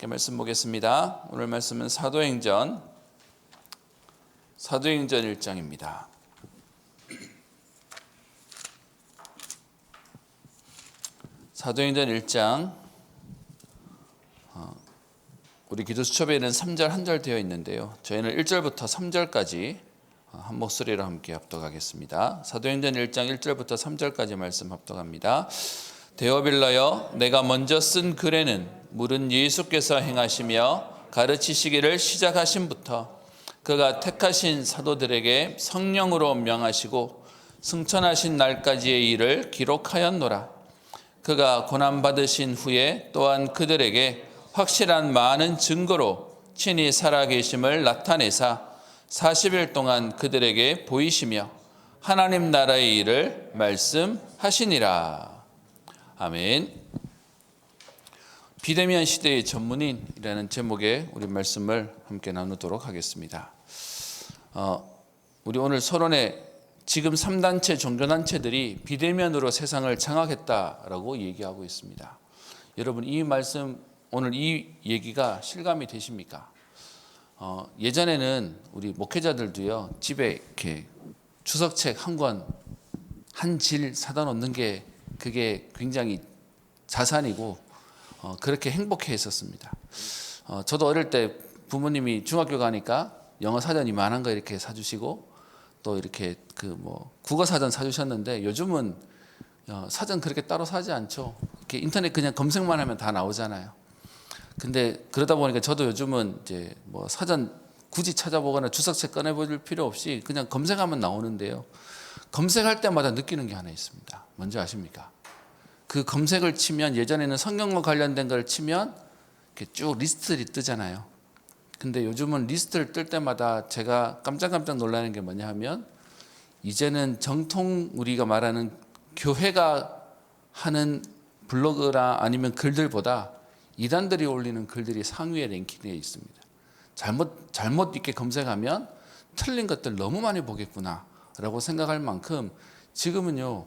말씀 보겠습니다. 오늘 말씀은 사도행전 1장입니다. 사도행전 1장 우리 기도 수첩에는 3절 한 절 되어 있는데요. 저희는 1절부터 3절까지 한 목소리로 함께 합독하겠습니다. 사도행전 1장 1절부터 3절까지 말씀 합독합니다. 데오빌라여, 내가 먼저 쓴 글에는 물은 예수께서 행하시며 가르치시기를 시작하심부터 그가 택하신 사도들에게 성령으로 명하시고 승천하신 날까지의 일을 기록하였노라. 그가 고난받으신 후에 또한 그들에게 확실한 많은 증거로 친히 살아계심을 나타내사 40일 동안 그들에게 보이시며 하나님 나라의 일을 말씀하시니라. 아멘. 비대면 시대의 전문인이라는 제목의 우리 말씀을 함께 나누도록 하겠습니다. 우리 오늘 서론에 지금 3단체 종교단체들이 비대면으로 세상을 장악했다라고 얘기하고 있습니다. 여러분, 이 말씀, 오늘 이 얘기가 실감이 되십니까? 예전에는 우리 목회자들도요, 집에 이렇게 주석책 한 권, 한 질 사다 놓는 게 그게 굉장히 자산이고 그렇게 행복해 했었습니다. 저도 어릴 때 부모님이 중학교 가니까 영어 사전 이만한 거 이렇게 사주시고 또 이렇게 국어 사전 사주셨는데 요즘은 사전 그렇게 따로 사지 않죠. 이렇게 인터넷 그냥 검색만 하면 다 나오잖아요. 근데 그러다 보니까 저도 요즘은 이제 사전 굳이 찾아보거나 주석책 꺼내볼 필요 없이 그냥 검색하면 나오는데요. 검색할 때마다 느끼는 게 하나 있습니다. 뭔지 아십니까? 그 검색을 치면 예전에는 성경과 관련된 걸 치면 이렇게 쭉 리스트들이 뜨잖아요. 근데 요즘은 리스트를 뜰 때마다 제가 깜짝 놀라는 게 뭐냐 하면 이제는 정통 우리가 말하는 교회가 하는 블로그나 아니면 글들보다 이단들이 올리는 글들이 상위에 랭킹되어 있습니다. 잘못 이렇게 검색하면 틀린 것들 너무 많이 보겠구나 라고 생각할 만큼 지금은요,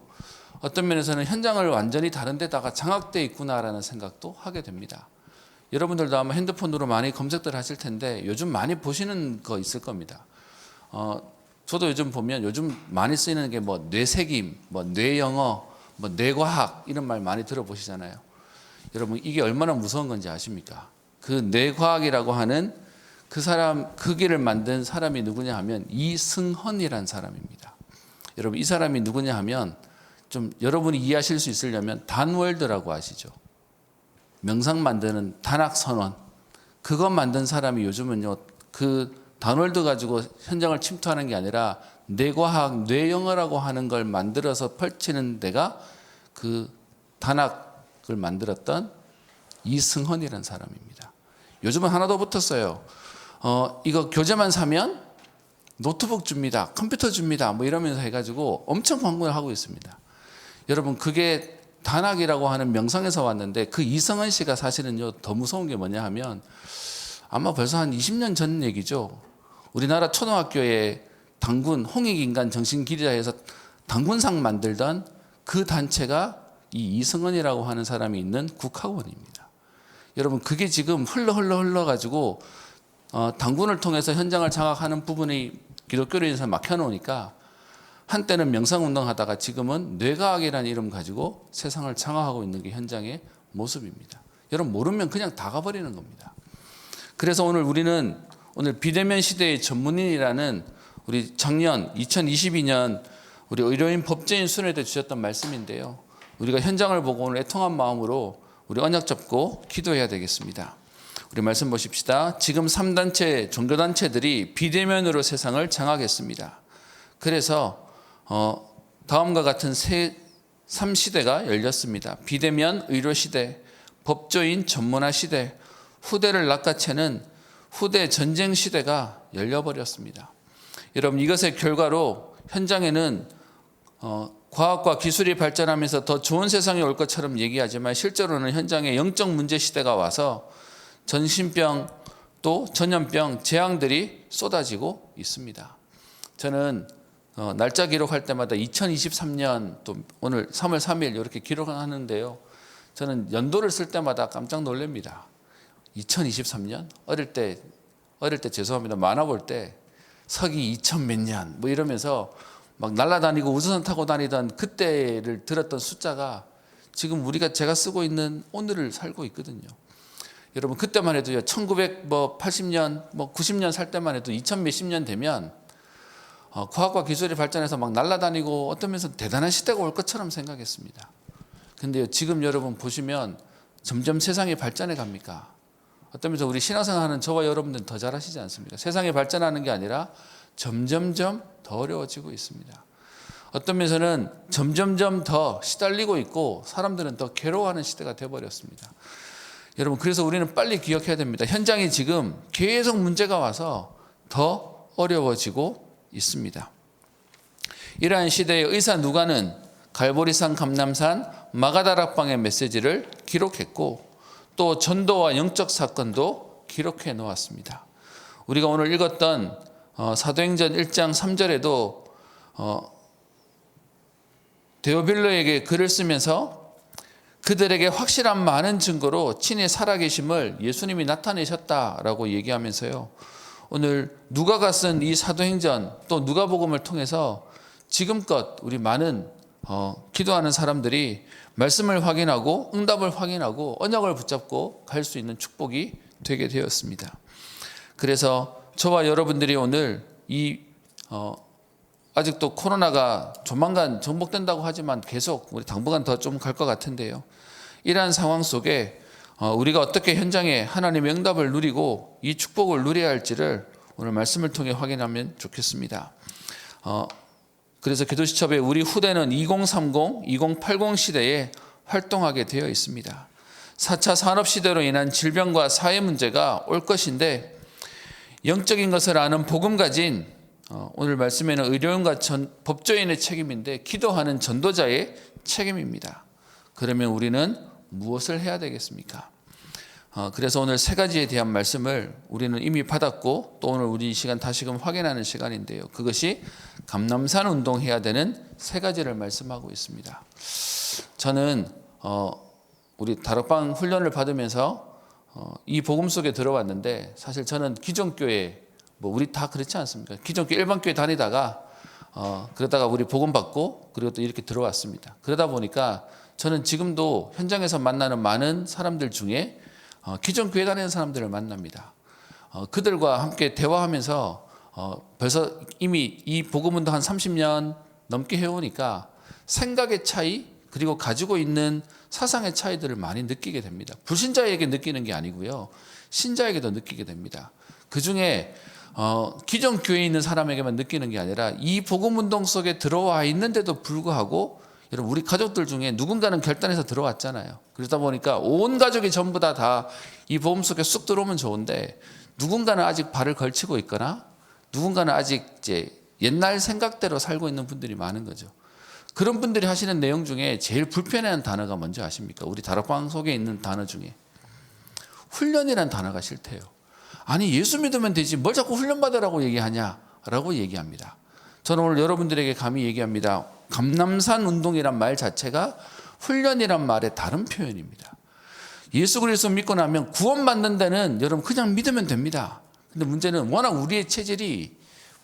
어떤 면에서는 현장을 완전히 다른 데다가 장악되어 있구나라는 생각도 하게 됩니다. 여러분들도 아마 핸드폰으로 많이 검색들 하실 텐데 요즘 많이 보시는 거 있을 겁니다. 저도 요즘 보면 요즘 많이 쓰이는 게 뇌색임, 뇌영어, 뇌과학 이런 말 많이 들어보시잖아요. 여러분, 이게 얼마나 무서운 건지 아십니까? 그 뇌과학이라고 하는 그 길을 만든 사람이 누구냐 하면 이승헌이라는 사람입니다. 여러분, 이 사람이 누구냐 하면 좀 여러분이 이해하실 수 있으려면 단월드라고 아시죠? 명상 만드는 단학선원, 그거 만든 사람이 요즘은요, 그 단월드 가지고 현장을 침투하는 게 아니라 뇌과학, 뇌영어라고 하는 걸 만들어서 펼치는 데가 그 단학을 만들었던 이승헌이라는 사람입니다. 요즘은 하나 더 붙었어요. 이거 교재만 사면 노트북 줍니다, 컴퓨터 줍니다, 이러면서 해가지고 엄청 광고를 하고 있습니다. 여러분, 그게 단학이라고 하는 명상에서 왔는데 그 이승헌 씨가 사실은요, 더 무서운 게 뭐냐 하면 아마 벌써 한 20년 전 얘기죠. 우리나라 초등학교에 당군 홍익인간 정신기리자에서 당군상 만들던 그 단체가 이 이승헌이라고 하는 사람이 있는 국학원입니다. 여러분, 그게 지금 흘러가지고 당군을 통해서 현장을 장악하는 부분이 기독교로 인해서 막혀놓으니까 한때는 명상운동 하다가 지금은 뇌과학이라는 이름 가지고 세상을 장악하고 있는 게 현장의 모습입니다. 여러분, 모르면 그냥 다 가버리는 겁니다. 그래서 우리는 비대면 시대의 전문인이라는 우리 작년 2022년 우리 의료인 법제인 순회 때 주셨던 말씀인데요. 우리가 현장을 보고 오늘 애통한 마음으로 우리 언약 잡고 기도해야 되겠습니다. 우리 말씀 보십시다. 지금 3단체 종교단체들이 비대면으로 세상을 장악했습니다. 그래서 다음과 같은 3시대가 열렸습니다. 비대면 의료시대, 법조인 전문화 시대, 후대를 낚아채는 후대 전쟁 시대가 열려버렸습니다. 여러분, 이것의 결과로 현장에는 과학과 기술이 발전하면서 더 좋은 세상이 올 것처럼 얘기하지만 실제로는 현장에 영적 문제 시대가 와서 전신병 또 전염병 재앙들이 쏟아지고 있습니다. 저는 날짜 기록할 때마다 2023년 또 오늘 3월 3일 이렇게 기록을 하는데요. 저는 연도를 쓸 때마다 깜짝 놀랍니다. 2023년 어릴 때 죄송합니다. 만화 볼 때 서기 2000 몇 년 뭐 이러면서 막 날아다니고 우주선 타고 다니던 그때를 들었던 숫자가 지금 제가 쓰고 있는 오늘을 살고 있거든요. 여러분 그때만 해도요 1980년 90년 살 때만 해도 2000 몇십 년 되면 과학과 기술이 발전해서 막 날아다니고 어떤 면에서 대단한 시대가 올 것처럼 생각했습니다. 근데요 지금 여러분 보시면 점점 세상이 발전해 갑니까? 어떤 면에서 우리 신앙생활하는 저와 여러분들은 더 잘하시지 않습니까? 세상이 발전하는 게 아니라 점점점 더 어려워지고 있습니다. 어떤 면에서는 점점점 더 시달리고 있고 사람들은 더 괴로워하는 시대가 되어버렸습니다. 여러분 그래서 우리는 빨리 기억해야 됩니다. 현장이 지금 계속 문제가 와서 더 어려워지고 있습니다. 이러한 시대의 의사 누가는 갈보리산 감람산 마가다락방의 메시지를 기록했고 또 전도와 영적 사건도 기록해 놓았습니다. 우리가 오늘 읽었던 사도행전 1장 3절에도 데오빌로에게 글을 쓰면서 그들에게 확실한 많은 증거로 친히 살아계심을 예수님이 나타내셨다라고 얘기하면서요. 오늘 누가가 쓴 이 사도행전 또 누가복음을 통해서 지금껏 우리 많은 기도하는 사람들이 말씀을 확인하고 응답을 확인하고 언약을 붙잡고 갈 수 있는 축복이 되게 되었습니다. 그래서 저와 여러분들이 오늘 아직도 코로나가 조만간 정복된다고 하지만 계속 우리 당분간 더 좀 갈 것 같은데요. 이러한 상황 속에 우리가 어떻게 현장에 하나님의 응답을 누리고 이 축복을 누려야 할지를 오늘 말씀을 통해 확인하면 좋겠습니다. 그래서 기도시첩에 우리 후대는 2030, 2080 시대에 활동하게 되어 있습니다. 4차 산업시대로 인한 질병과 사회 문제가 올 것인데 영적인 것을 아는 복음 가진 오늘 말씀에는 의료인과 법조인의 책임인데 기도하는 전도자의 책임입니다. 그러면 우리는 무엇을 해야 되겠습니까? 그래서 오늘 세 가지에 대한 말씀을 우리는 이미 받았고 또 오늘 우리 이 시간 다시금 확인하는 시간인데요. 그것이 감람산 운동해야 되는 세 가지를 말씀하고 있습니다. 저는 우리 다락방 훈련을 받으면서 이 복음 속에 들어왔는데 사실 저는 기존교회 우리 다 그렇지 않습니까? 기존교회 일반교회 다니다가 그러다가 우리 복음 받고 그리고 또 이렇게 들어왔습니다. 그러다 보니까 저는 지금도 현장에서 만나는 많은 사람들 중에 기존 교회 다니는 사람들을 만납니다. 그들과 함께 대화하면서 벌써 이미 이 복음운동 한 30년 넘게 해오니까 생각의 차이 그리고 가지고 있는 사상의 차이들을 많이 느끼게 됩니다. 불신자에게 느끼는 게 아니고요. 신자에게도 느끼게 됩니다. 그중에 기존 교회에 있는 사람에게만 느끼는 게 아니라 이 복음운동 속에 들어와 있는데도 불구하고 여러분 우리 가족들 중에 누군가는 결단해서 들어왔잖아요. 그러다 보니까 온 가족이 전부 다 이 복음 속에 쑥 들어오면 좋은데 누군가는 아직 발을 걸치고 있거나 누군가는 아직 이제 옛날 생각대로 살고 있는 분들이 많은 거죠. 그런 분들이 하시는 내용 중에 제일 불편해하는 단어가 뭔지 아십니까? 우리 다락방 속에 있는 단어 중에 훈련이라는 단어가 싫대요. 아니 예수 믿으면 되지 뭘 자꾸 훈련받으라고 얘기하냐라고 얘기합니다. 저는 오늘 여러분들에게 감히 얘기합니다. 감람산 운동이란 말 자체가 훈련이란 말의 다른 표현입니다. 예수 그리스도 믿고 나면 구원받는 데는 여러분 그냥 믿으면 됩니다. 근데 문제는 워낙 우리의 체질이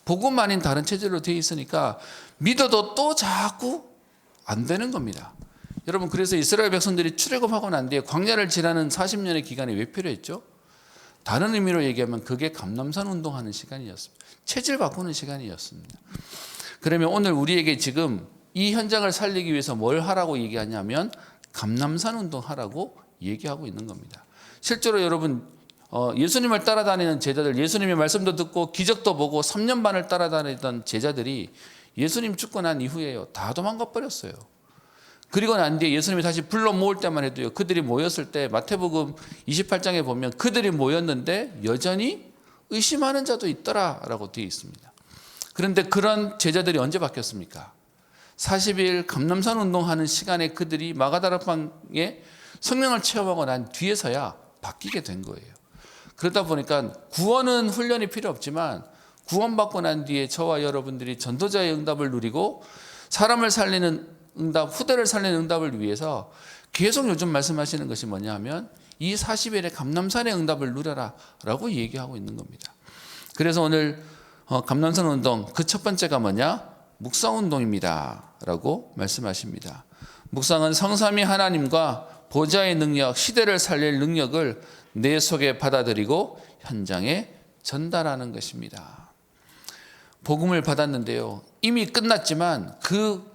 복음 아닌 다른 체질로 되어 있으니까 믿어도 또 자꾸 안 되는 겁니다. 여러분 그래서 이스라엘 백성들이 출애굽하고 난 뒤에 광야를 지나는 40년의 기간이 왜 필요했죠? 다른 의미로 얘기하면 그게 감람산 운동하는 시간이었습니다. 체질 바꾸는 시간이었습니다. 그러면 오늘 우리에게 지금 이 현장을 살리기 위해서 뭘 하라고 얘기하냐면 감람산 운동하라고 얘기하고 있는 겁니다. 실제로 여러분 예수님을 따라다니는 제자들, 예수님의 말씀도 듣고 기적도 보고 3년 반을 따라다니던 제자들이 예수님 죽고 난 이후에요 다 도망가 버렸어요. 그리고 난 뒤에 예수님이 다시 불러 모을 때만 해도요 그들이 모였을 때 마태복음 28장에 보면 그들이 모였는데 여전히 의심하는 자도 있더라라고 되어 있습니다. 그런데 그런 제자들이 언제 바뀌었습니까? 40일 감람산 운동하는 시간에 그들이 마가다락방에 성령을 체험하고 난 뒤에서야 바뀌게 된 거예요. 그러다 보니까 구원은 훈련이 필요 없지만 구원받고 난 뒤에 저와 여러분들이 전도자의 응답을 누리고 사람을 살리는 응답, 후대를 살리는 응답을 위해서 계속 요즘 말씀하시는 것이 뭐냐 하면 이 40일의 감람산의 응답을 누려라 라고 얘기하고 있는 겁니다. 그래서 오늘 감람산 운동 그 첫 번째가 뭐냐? 묵상 운동입니다 라고 말씀하십니다. 묵상은 성삼위 하나님과 보좌의 능력, 시대를 살릴 능력을 내 속에 받아들이고 현장에 전달하는 것입니다. 복음을 받았는데요, 이미 끝났지만 그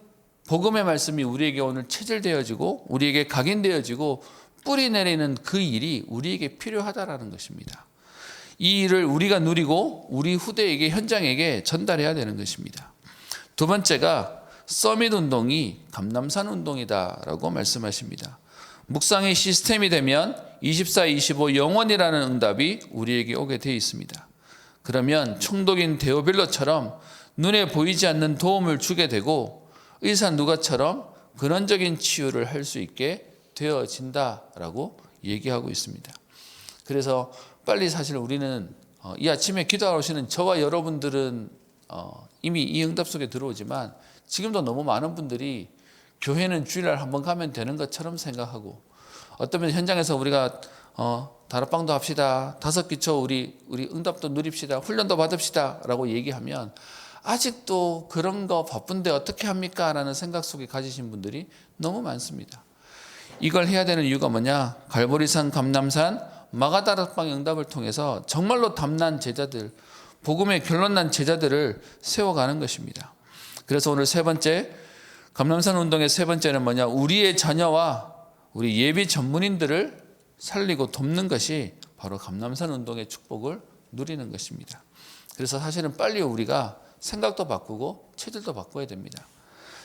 복음의 말씀이 우리에게 오늘 체질되어지고 우리에게 각인되어지고 뿌리 내리는 그 일이 우리에게 필요하다라는 것입니다. 이 일을 우리가 누리고 우리 후대에게, 현장에게 전달해야 되는 것입니다. 두 번째가 서밋 운동이 감람산 운동이다라고 말씀하십니다. 묵상의 시스템이 되면 24-25 영원이라는 응답이 우리에게 오게 되어 있습니다. 그러면 총독인 데오빌로처럼 눈에 보이지 않는 도움을 주게 되고 의사 누가처럼 근원적인 치유를 할 수 있게 되어진다라고 얘기하고 있습니다. 그래서 빨리 사실 우리는 이 아침에 기도하러 오시는 저와 여러분들은 이미 이 응답 속에 들어오지만 지금도 너무 많은 분들이 교회는 주일날 한번 가면 되는 것처럼 생각하고, 어쩌면 현장에서 우리가 다락방도 합시다, 5기초 우리 응답도 누립시다, 훈련도 받읍시다 라고 얘기하면 아직도 그런 거 바쁜데 어떻게 합니까? 라는 생각 속에 가지신 분들이 너무 많습니다. 이걸 해야 되는 이유가 뭐냐? 갈보리산, 감람산, 마가다락방의 응답을 통해서 정말로 담난 제자들, 복음의 결론난 제자들을 세워가는 것입니다. 그래서 오늘 세 번째, 감람산 운동의 세 번째는 뭐냐? 우리의 자녀와 우리 예비 전문인들을 살리고 돕는 것이 바로 감람산 운동의 축복을 누리는 것입니다. 그래서 사실은 빨리 우리가 생각도 바꾸고 체질도 바꿔야 됩니다.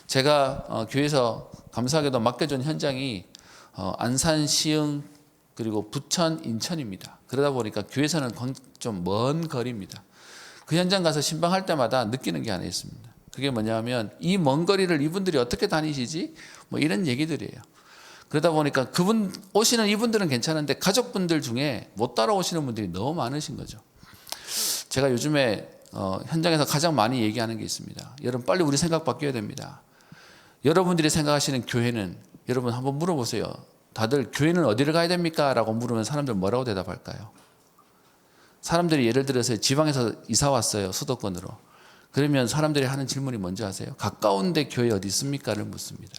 제가 교회에서 감사하게도 맡겨준 현장이 안산, 시흥, 그리고 부천, 인천입니다. 그러다 보니까 교회에서는 좀 먼 거리입니다. 그 현장 가서 신방할 때마다 느끼는 게 하나 있습니다. 그게 뭐냐면 이 먼 거리를 이분들이 어떻게 다니시지? 뭐 이런 얘기들이에요. 그러다 보니까 오시는 이분들은 괜찮은데 가족분들 중에 못 따라오시는 분들이 너무 많으신 거죠. 제가 요즘에 현장에서 가장 많이 얘기하는 게 있습니다. 여러분 빨리 우리 생각 바뀌어야 됩니다. 여러분들이 생각하시는 교회는, 여러분 한번 물어보세요. 다들 교회는 어디를 가야 됩니까? 라고 물으면 사람들 뭐라고 대답할까요? 사람들이 예를 들어서 지방에서 이사 왔어요. 수도권으로. 그러면 사람들이 하는 질문이 뭔지 아세요? 가까운데 교회 어디 있습니까?를 묻습니다.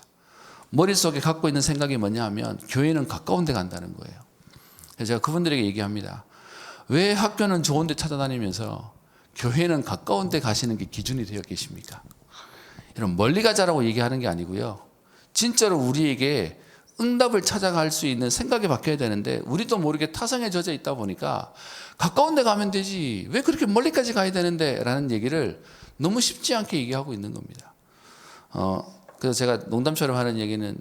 머릿속에 갖고 있는 생각이 뭐냐 하면 교회는 가까운 데 간다는 거예요. 그래서 제가 그분들에게 얘기합니다. 왜 학교는 좋은 데 찾아다니면서 교회는 가까운 데 가시는 게 기준이 되어 계십니까? 이런 멀리 가자라고 얘기하는 게 아니고요. 진짜로 우리에게 응답을 찾아갈 수 있는 생각이 바뀌어야 되는데 우리도 모르게 타성에 젖어 있다 보니까 가까운 데 가면 되지 왜 그렇게 멀리까지 가야 되는데 라는 얘기를 너무 쉽지 않게 얘기하고 있는 겁니다. 그래서 제가 농담처럼 하는 얘기는,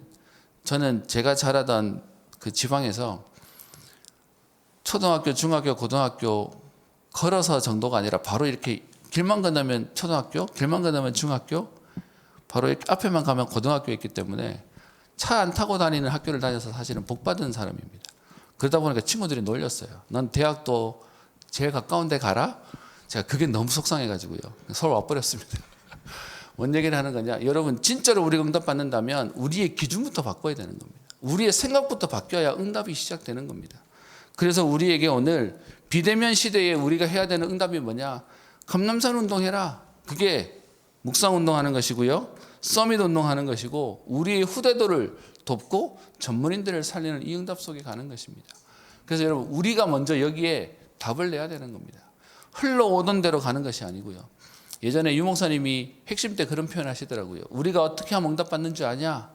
저는 제가 자라던 그 지방에서 초등학교, 중학교, 고등학교 걸어서 정도가 아니라 바로 이렇게 길만 건너면 초등학교, 길만 건너면 중학교, 바로 이렇게 앞에만 가면 고등학교에 있기 때문에 차 안 타고 다니는 학교를 다녀서 사실은 복 받은 사람입니다. 그러다 보니까 친구들이 놀렸어요. 넌 대학도 제일 가까운 데 가라? 제가 그게 너무 속상해가지고요. 서울 와버렸습니다. 뭔 얘기를 하는 거냐? 여러분 진짜로 우리가 응답 받는다면 우리의 기준부터 바꿔야 되는 겁니다. 우리의 생각부터 바뀌어야 응답이 시작되는 겁니다. 그래서 우리에게 오늘 비대면 시대에 우리가 해야 되는 응답이 뭐냐? 감람산 운동해라. 그게 묵상 운동하는 것이고요. 서밋 운동하는 것이고 우리의 후대들을 돕고 전문인들을 살리는 이 응답 속에 가는 것입니다. 그래서 여러분 우리가 먼저 여기에 답을 내야 되는 겁니다. 흘러오던 대로 가는 것이 아니고요. 예전에 유 목사님이 핵심 때 그런 표현 하시더라고요. 우리가 어떻게 하면 응답 받는 줄 아냐?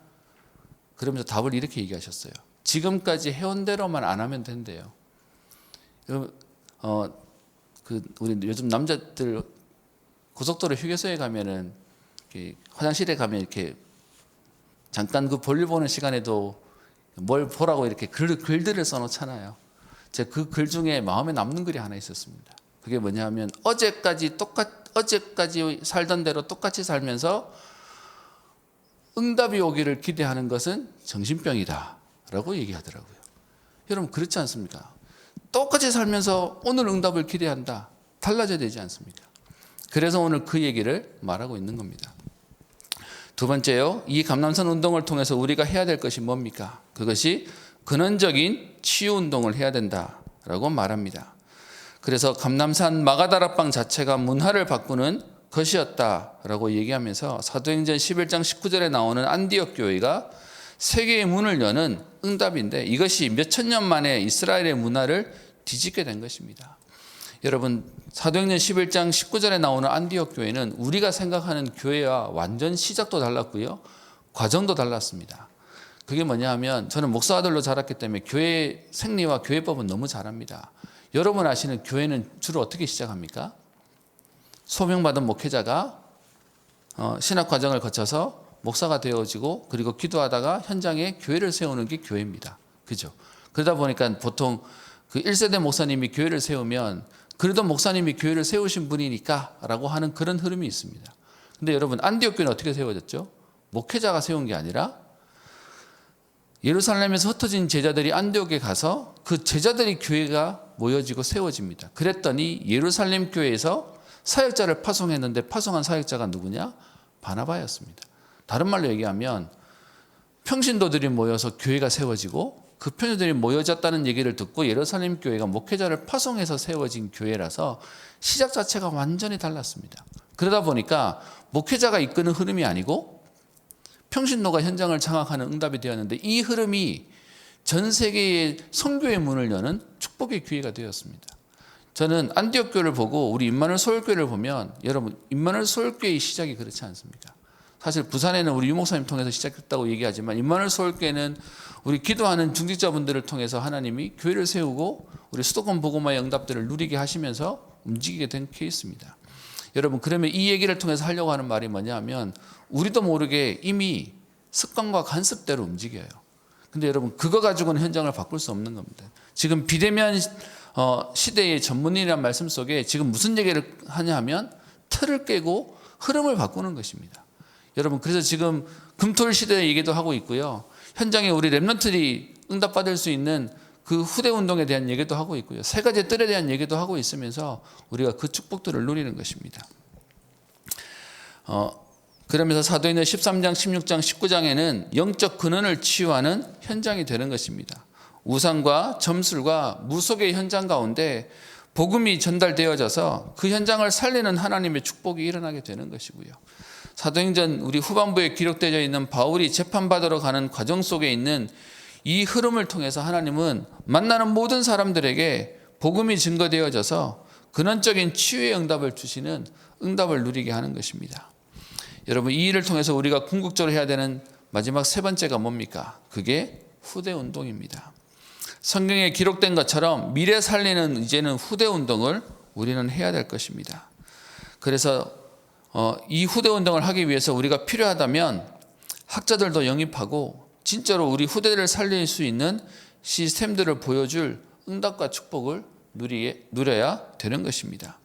그러면서 답을 이렇게 얘기하셨어요. 지금까지 해온 대로만 안 하면 된대요. 우리 요즘 남자들 고속도로 휴게소에 가면은 화장실에 가면 이렇게 잠깐 그 볼일 보는 시간에도 뭘 보라고 이렇게 글들을 써놓잖아요. 제가 그 글 중에 마음에 남는 글이 하나 있었습니다. 그게 뭐냐면 어제까지 살던 대로 똑같이 살면서 응답이 오기를 기대하는 것은 정신병이다 라고 얘기하더라고요. 여러분 그렇지 않습니까? 똑같이 살면서 오늘 응답을 기대한다. 달라져야 되지 않습니까? 그래서 오늘 그 얘기를 말하고 있는 겁니다. 두 번째요. 이 감람산 운동을 통해서 우리가 해야 될 것이 뭡니까? 그것이 근원적인 치유 운동을 해야 된다라고 말합니다. 그래서 감람산 마가다락방 자체가 문화를 바꾸는 것이었다라고 얘기하면서 사도행전 11장 19절에 나오는 안디옥 교회가 세계의 문을 여는 응답인데 이것이 몇천 년 만에 이스라엘의 문화를 뒤집게 된 것입니다. 여러분, 사도행전 11장 19절에 나오는 안디옥 교회는 우리가 생각하는 교회와 완전 시작도 달랐고요, 과정도 달랐습니다. 그게 뭐냐 하면, 저는 목사 아들로 자랐기 때문에 교회 생리와 교회법은 너무 잘 압니다. 여러분 아시는 교회는 주로 어떻게 시작합니까? 소명받은 목회자가 신학 과정을 거쳐서 목사가 되어지고, 그리고 기도하다가 현장에 교회를 세우는 게 교회입니다. 그죠? 그러다 보니까 보통 그 1세대 목사님이 교회를 세우면 그래도 목사님이 교회를 세우신 분이니까 라고 하는 그런 흐름이 있습니다. 근데 여러분, 안디옥 교회는 어떻게 세워졌죠? 목회자가 세운 게 아니라 예루살렘에서 흩어진 제자들이 안디옥에 가서 그 제자들이 교회가 모여지고 세워집니다. 그랬더니 예루살렘 교회에서 사역자를 파송했는데 파송한 사역자가 누구냐? 바나바였습니다. 다른 말로 얘기하면 평신도들이 모여서 교회가 세워지고, 그 평신도들이 모여졌다는 얘기를 듣고 예루살렘 교회가 목회자를 파송해서 세워진 교회라서 시작 자체가 완전히 달랐습니다. 그러다 보니까 목회자가 이끄는 흐름이 아니고 평신도가 현장을 장악하는 응답이 되었는데, 이 흐름이 전 세계의 선교의 문을 여는 축복의 기회가 되었습니다. 저는 안디옥 교회를 보고 우리 임마누엘 서울교회를 보면, 여러분, 임마누엘 서울교회의 시작이 그렇지 않습니까? 사실 부산에는 우리 유목사님 통해서 시작했다고 얘기하지만, 임마누엘 서울교회는 우리 기도하는 중직자분들을 통해서 하나님이 교회를 세우고 우리 수도권 복음화의 응답들을 누리게 하시면서 움직이게 된 케이스입니다. 여러분, 그러면 이 얘기를 통해서 하려고 하는 말이 뭐냐 하면, 우리도 모르게 이미 습관과 관습대로 움직여요. 근데 여러분, 그거 가지고는 현장을 바꿀 수 없는 겁니다. 지금 비대면 시대의 전문이라는 말씀 속에 지금 무슨 얘기를 하냐 하면, 틀을 깨고 흐름을 바꾸는 것입니다. 여러분, 그래서 지금 금토일 시대의 얘기도 하고 있고요, 현장에 우리 렘넌트들이 응답받을 수 있는 그 후대 운동에 대한 얘기도 하고 있고요, 세 가지 뜰에 대한 얘기도 하고 있으면서 우리가 그 축복들을 누리는 것입니다. 그러면서 사도행전 13장, 16장, 19장에는 영적 근원을 치유하는 현장이 되는 것입니다. 우상과 점술과 무속의 현장 가운데 복음이 전달되어져서 그 현장을 살리는 하나님의 축복이 일어나게 되는 것이고요. 사도행전 우리 후반부에 기록되어 있는 바울이 재판받으러 가는 과정 속에 있는 이 흐름을 통해서 하나님은 만나는 모든 사람들에게 복음이 증거되어져서 근원적인 치유의 응답을 주시는 응답을 누리게 하는 것입니다. 여러분, 이 일을 통해서 우리가 궁극적으로 해야 되는 마지막 세 번째가 뭡니까? 그게 후대 운동입니다. 성경에 기록된 것처럼 미래 살리는 이제는 후대 운동을 우리는 해야 될 것입니다. 그래서 이 후대 운동을 하기 위해서 우리가 필요하다면 학자들도 영입하고 진짜로 우리 후대를 살릴 수 있는 시스템들을 보여줄 응답과 축복을 누려야 되는 것입니다.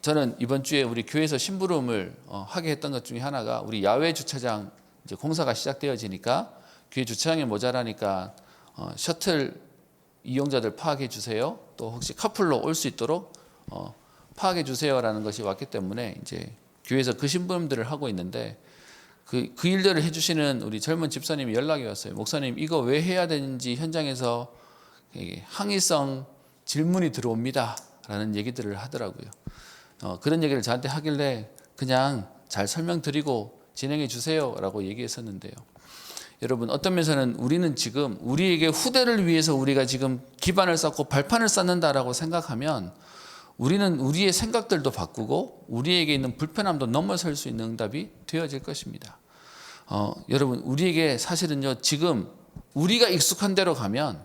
저는 이번 주에 우리 교회에서 심부름을 하게 했던 것 중에 하나가, 우리 야외 주차장 이제 공사가 시작되어지니까 교회 주차장이 모자라니까 셔틀 이용자들 파악해 주세요. 또 혹시 카풀로 올 수 있도록 파악해 주세요라는 것이 왔기 때문에 이제 교회에서 그 심부름들을 하고 있는데, 그 일들을 해주시는 우리 젊은 집사님이 연락이 왔어요. 목사님, 이거 왜 해야 되는지 현장에서 항의성 질문이 들어옵니다 라는 얘기들을 하더라고요. 그런 얘기를 저한테 하길래 그냥 잘 설명드리고 진행해 주세요 라고 얘기했었는데요. 여러분, 어떤 면에서는 우리는 지금 우리에게 후대를 위해서 우리가 지금 기반을 쌓고 발판을 쌓는다라고 생각하면, 우리는 우리의 생각들도 바꾸고 우리에게 있는 불편함도 넘어설 수 있는 응답이 되어질 것입니다. 여러분, 우리에게 사실은요, 지금 우리가 익숙한 대로 가면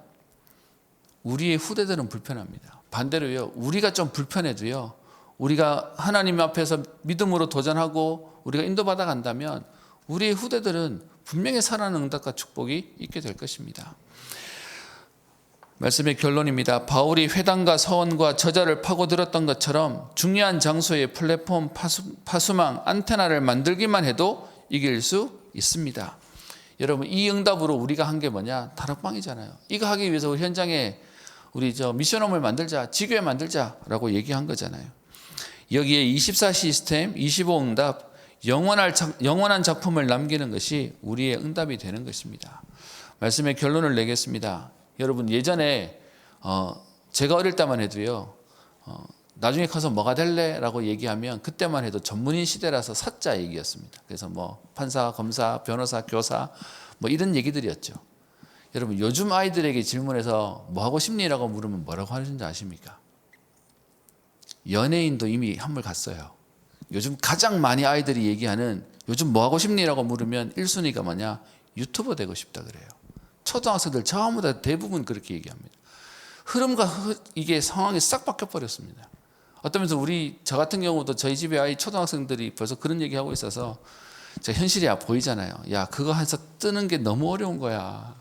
우리의 후대들은 불편합니다. 반대로요, 우리가 좀 불편해도요, 우리가 하나님 앞에서 믿음으로 도전하고 우리가 인도받아 간다면 우리의 후대들은 분명히 살아나는 응답과 축복이 있게 될 것입니다. 말씀의 결론입니다. 바울이 회당과 서원과 저자를 파고들었던 것처럼 중요한 장소에 플랫폼, 파수망, 안테나를 만들기만 해도 이길 수 있습니다. 여러분, 이 응답으로 우리가 한 게 뭐냐? 다락방이잖아요. 이거 하기 위해서 우리 현장에 우리 미션홈을 만들자, 지교회 만들자라고 얘기한 거잖아요. 여기에 24 시스템, 25 응답, 영원한 작품을 남기는 것이 우리의 응답이 되는 것입니다. 말씀의 결론을 내겠습니다. 여러분 예전에 제가 어릴 때만 해도요. 나중에 커서 뭐가 될래? 라고 얘기하면 그때만 해도 전문인 시대라서 사자 얘기였습니다. 그래서 뭐 판사, 검사, 변호사, 교사 뭐 이런 얘기들이었죠. 여러분 요즘 아이들에게 질문해서 뭐 하고 싶니?라고 물으면 뭐라고 하는지 아십니까? 연예인도 이미 한물 갔어요. 요즘 가장 많이 아이들이 얘기하는 요즘 뭐 하고 싶니?라고 물으면 1순위가 뭐냐? 유튜버 되고 싶다 그래요. 초등학생들 전부 다 대부분 그렇게 얘기합니다. 흐름과 이게 상황이 싹 바뀌어 버렸습니다. 어떤 면에서 저 같은 경우도 저희 집에 아이 초등학생들이 벌써 그런 얘기하고 있어서 현실이 보이잖아요. 야 그거 해서 뜨는 게 너무 어려운 거야.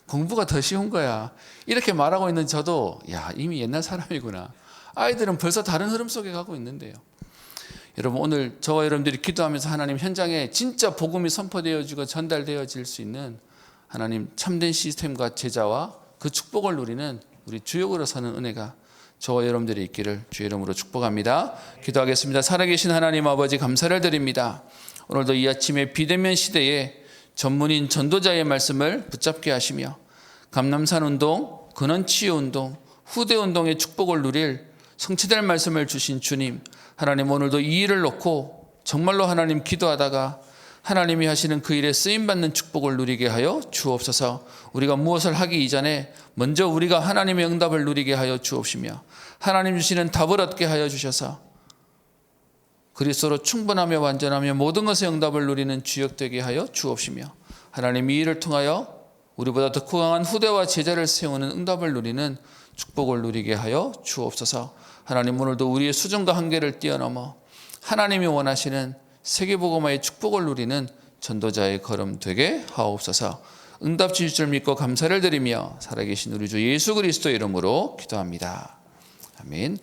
공부가 더 쉬운 거야. 이렇게 말하고 있는 저도 야 이미 옛날 사람이구나. 아이들은 벌써 다른 흐름 속에 가고 있는데요. 여러분 오늘 저와 여러분들이 기도하면서 하나님 현장에 진짜 복음이 선포되어지고 전달되어질 수 있는 하나님 참된 시스템과 제자와 그 축복을 누리는 우리 주역으로 사는 은혜가 저와 여러분들이 있기를 주의 이름으로 축복합니다. 기도하겠습니다. 살아계신 하나님 아버지 감사를 드립니다. 오늘도 이 아침에 비대면 시대에 전문인 전도자의 말씀을 붙잡게 하시며 감남산 운동, 근원치유 운동, 후대 운동의 축복을 누릴 성취될 말씀을 주신 주님, 하나님 오늘도 이 일을 놓고 정말로 하나님 기도하다가 하나님이 하시는 그 일에 쓰임받는 축복을 누리게 하여 주옵소서. 우리가 무엇을 하기 이전에 먼저 우리가 하나님의 응답을 누리게 하여 주옵시며 하나님 주시는 답을 얻게 하여 주셔서 그리스도로 충분하며 완전하며 모든 것의 응답을 누리는 주역 되게 하여 주옵시며 하나님 이 일을 통하여 우리보다 더 강한 후대와 제자를 세우는 응답을 누리는 축복을 누리게 하여 주옵소서. 하나님 오늘도 우리의 수준과 한계를 뛰어넘어 하나님이 원하시는 세계복음화의 축복을 누리는 전도자의 걸음 되게 하옵소서. 응답 주실 줄 믿고 감사를 드리며 살아계신 우리 주 예수 그리스도의 이름으로 기도합니다. 아멘.